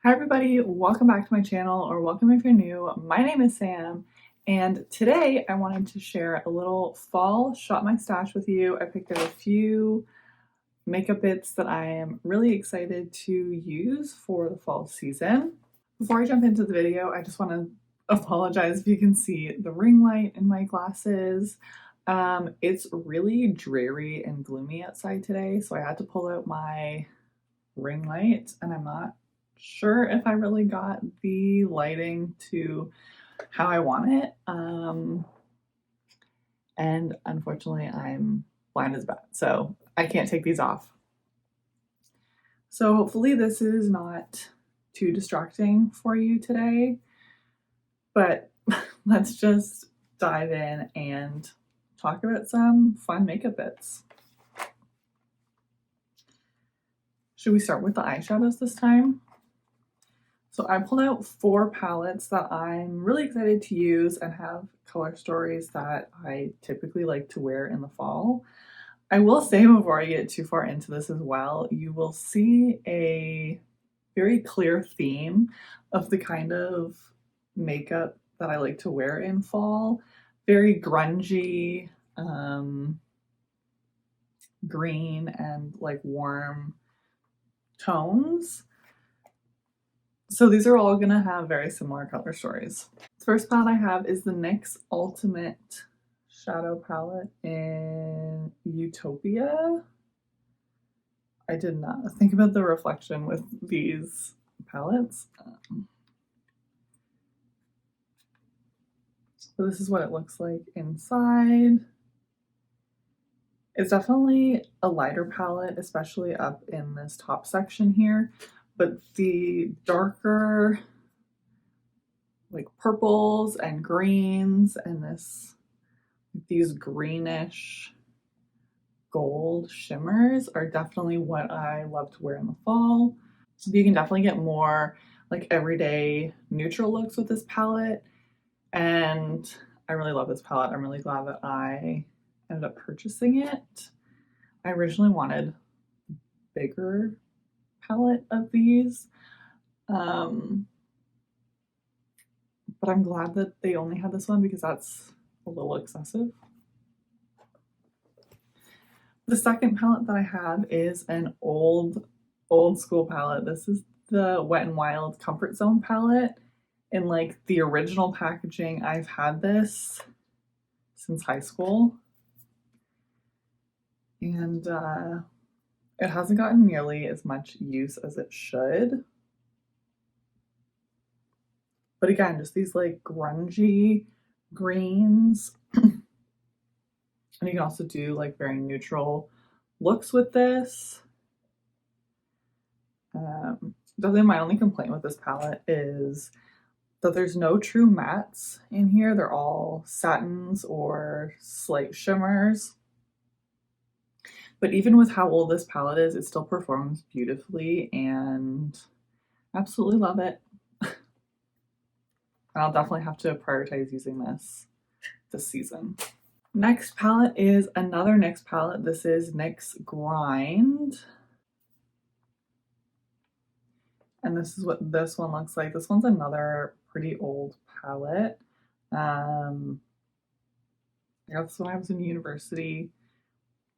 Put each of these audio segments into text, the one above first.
Hi everybody, welcome back to my channel, or welcome if you're new. My name is Sam, and today I wanted to share a little fall shop my stash with you. I picked out a few makeup bits that I am really excited to use for the fall season. Before I jump into the video, I just want to apologize if you can see the ring light in my glasses. It's really dreary and gloomy outside today, so I had to pull out my ring light, and I'm not sure if I really got the lighting to how I want it. And unfortunately, I'm blind as a bat, so I can't take these off. So hopefully this is not too distracting for you today, but let's just dive in and talk about some fun makeup bits. Should we start with the eyeshadows this time? So I pulled out 4 palettes that I'm really excited to use and have color stories that I typically like to wear in the fall. I will say before I get too far into this as well, you will see a very clear theme of the kind of makeup that I like to wear in fall. Very grungy, green and like warm tones. So these are all gonna have very similar color stories. The first palette I have is the NYX Ultimate Shadow Palette in Utopia. I did not think about the reflection with these palettes. So this is what it looks like inside. It's definitely a lighter palette, especially up in this top section here, but the darker like purples and greens and these greenish gold shimmers are definitely what I love to wear in the fall. You can definitely get more like everyday neutral looks with this palette, and I really love this palette. I'm really glad that I ended up purchasing it. I originally wanted a bigger palette of these, but I'm glad that they only had this one because that's a little excessive. The second palette that I have is an old school palette. This is the Wet n Wild Comfort Zone palette. In like the original packaging, I've had this since high school. And it hasn't gotten nearly as much use as it should. But again, just these like grungy greens. And you can also do like very neutral looks with this. Definitely my only complaint with this palette is that there's no true mattes in here. They're all satins or slight shimmers. But even with how old this palette is, it still performs beautifully and absolutely love it. I'll definitely have to prioritize using this season. Next palette is another NYX palette. This is NYX Grind. And this is what this one looks like. This one's another pretty old palette. I got this when I was in university,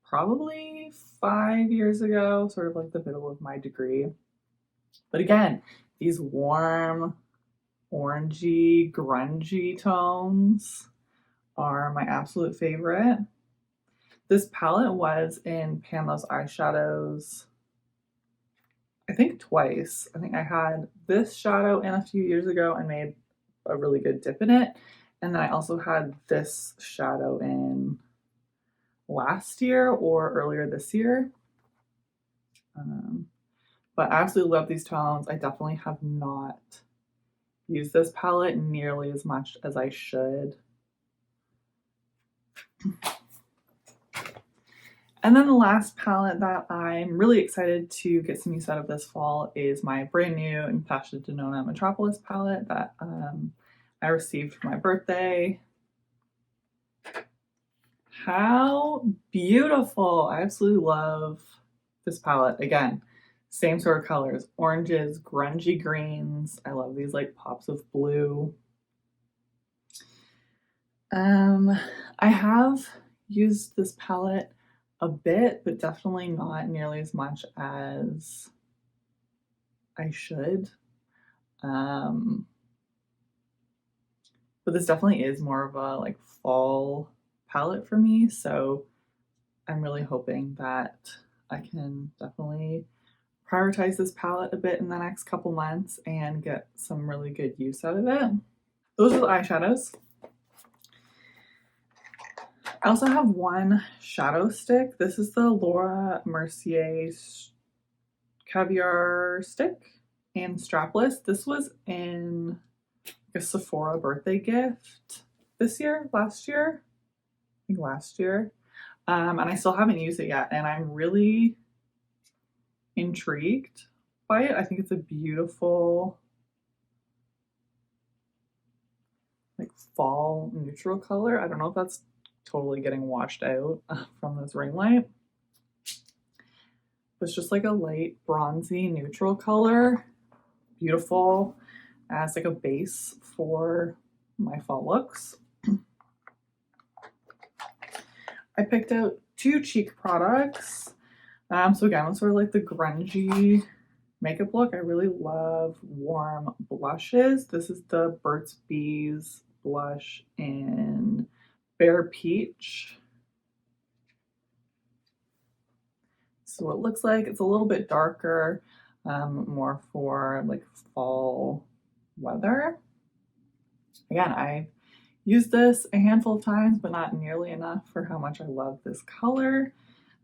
probably 5 years ago, sort of like the middle of my degree. But again, these warm, orangey, grungy tones are my absolute favorite. This palette was in Pan Those Eyeshadows, I think twice. I think I had this shadow in a few years ago and made a really good dip in it. And then I also had this shadow in last year or earlier this year. But I absolutely love these tones. I definitely have not used this palette nearly as much as I should. And then the last palette that I'm really excited to get some use out of this fall is my brand new Natasha Denona Metropolis palette that I received for my birthday. How beautiful! I absolutely love this palette. Again, Same sort of colors, oranges, grungy greens. I love these like pops of blue. I have used this palette a bit, but definitely not nearly as much as I should. But this definitely is more of a like fall palette for me, so I'm really hoping that I can definitely prioritize this palette a bit in the next couple months and get some really good use out of it. Those are the eyeshadows. I also have one shadow stick. This is the Laura Mercier Caviar Stick in Strapless. This was in a Sephora birthday gift last year. I think last year. And I still haven't used it yet, and I'm really intrigued by it. I think it's a beautiful like fall neutral color. I don't know if that's totally getting washed out from this ring light. But it's just like a light bronzy neutral color. Beautiful as like a base for my fall looks. I picked out two cheek products. So again, it's sort of like the grungy makeup look. I really love warm blushes. This is the Burt's Bees blush in Bare Peach. So it looks like it's a little bit darker, more for like fall weather. Again, I've used this a handful of times, but not nearly enough for how much I love this color.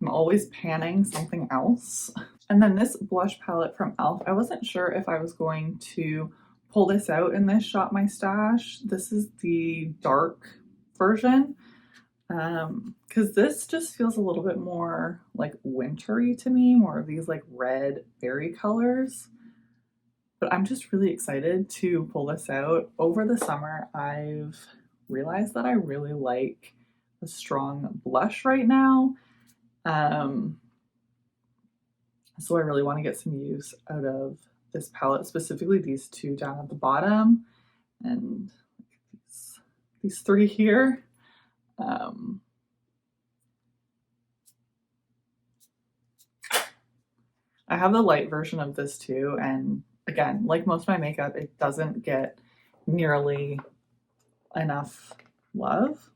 I'm always panning something else. And then this blush palette from e.l.f. I wasn't sure if I was going to pull this out in this Shop My Stash. This is the dark version. Because this just feels a little bit more like wintry to me, more of these like red berry colors. But I'm just really excited to pull this out. Over the summer, I've realized that I really like a strong blush right now. So I really want to get some use out of this palette, specifically these two down at the bottom and these three here. I have the light version of this too, and again, like most of my makeup, it doesn't get nearly enough love.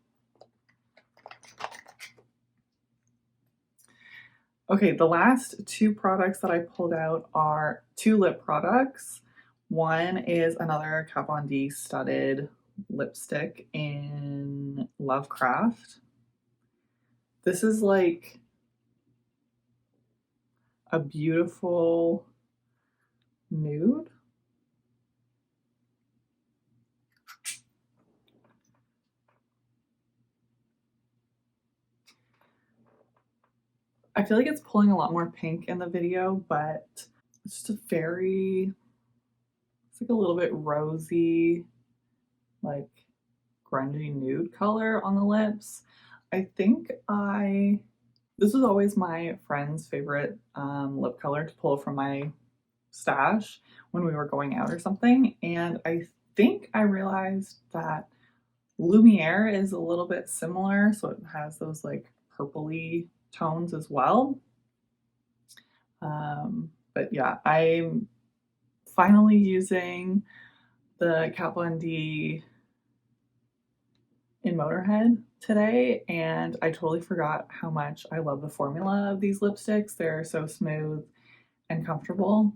Okay, the last two products that I pulled out are two lip products. One is another Kat Von D studded lipstick in Lovecraft. This is like a beautiful nude. I feel like it's pulling a lot more pink in the video, but it's just it's like a little bit rosy, like grungy nude color on the lips. I think this was always my friend's favorite lip color to pull from my stash when we were going out or something. And I think I realized that Lumiere is a little bit similar. So it has those like purpley tones as well. But yeah, I'm finally using the Kat Von D in Motorhead today, and I totally forgot how much I love the formula of these lipsticks. They're so smooth and comfortable.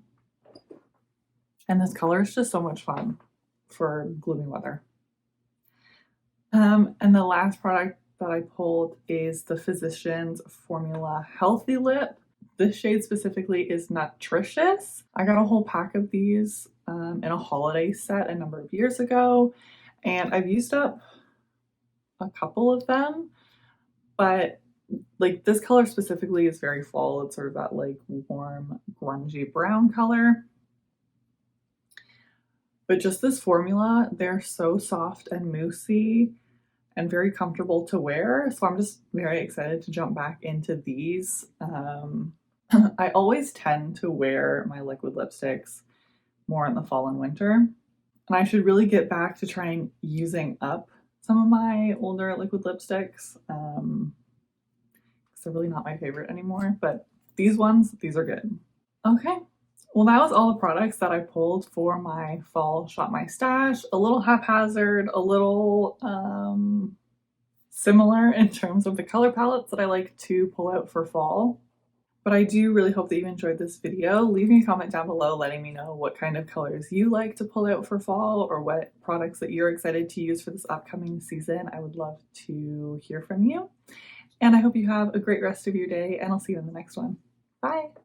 And this color is just so much fun for gloomy weather. And the last product that I pulled is the Physicians Formula Healthy Lip. This shade specifically is Nutritious. I got a whole pack of these in a holiday set a number of years ago, and I've used up a couple of them, but like this color specifically is very fall. It's sort of that like warm, grungy brown color. But just this formula, they're so soft and moussey and very comfortable to wear. So I'm just very excited to jump back into these. I always tend to wear my liquid lipsticks more in the fall and winter, and I should really get back to trying using up some of my older liquid lipsticks. Because they're really not my favorite anymore, but these are good. Okay, well, that was all the products that I pulled for my fall Shop My Stash. A little haphazard, a little similar in terms of the color palettes that I like to pull out for fall. But I do really hope that you enjoyed this video. Leave me a comment down below letting me know what kind of colors you like to pull out for fall or what products that you're excited to use for this upcoming season. I would love to hear from you. And I hope you have a great rest of your day, and I'll see you in the next one. Bye!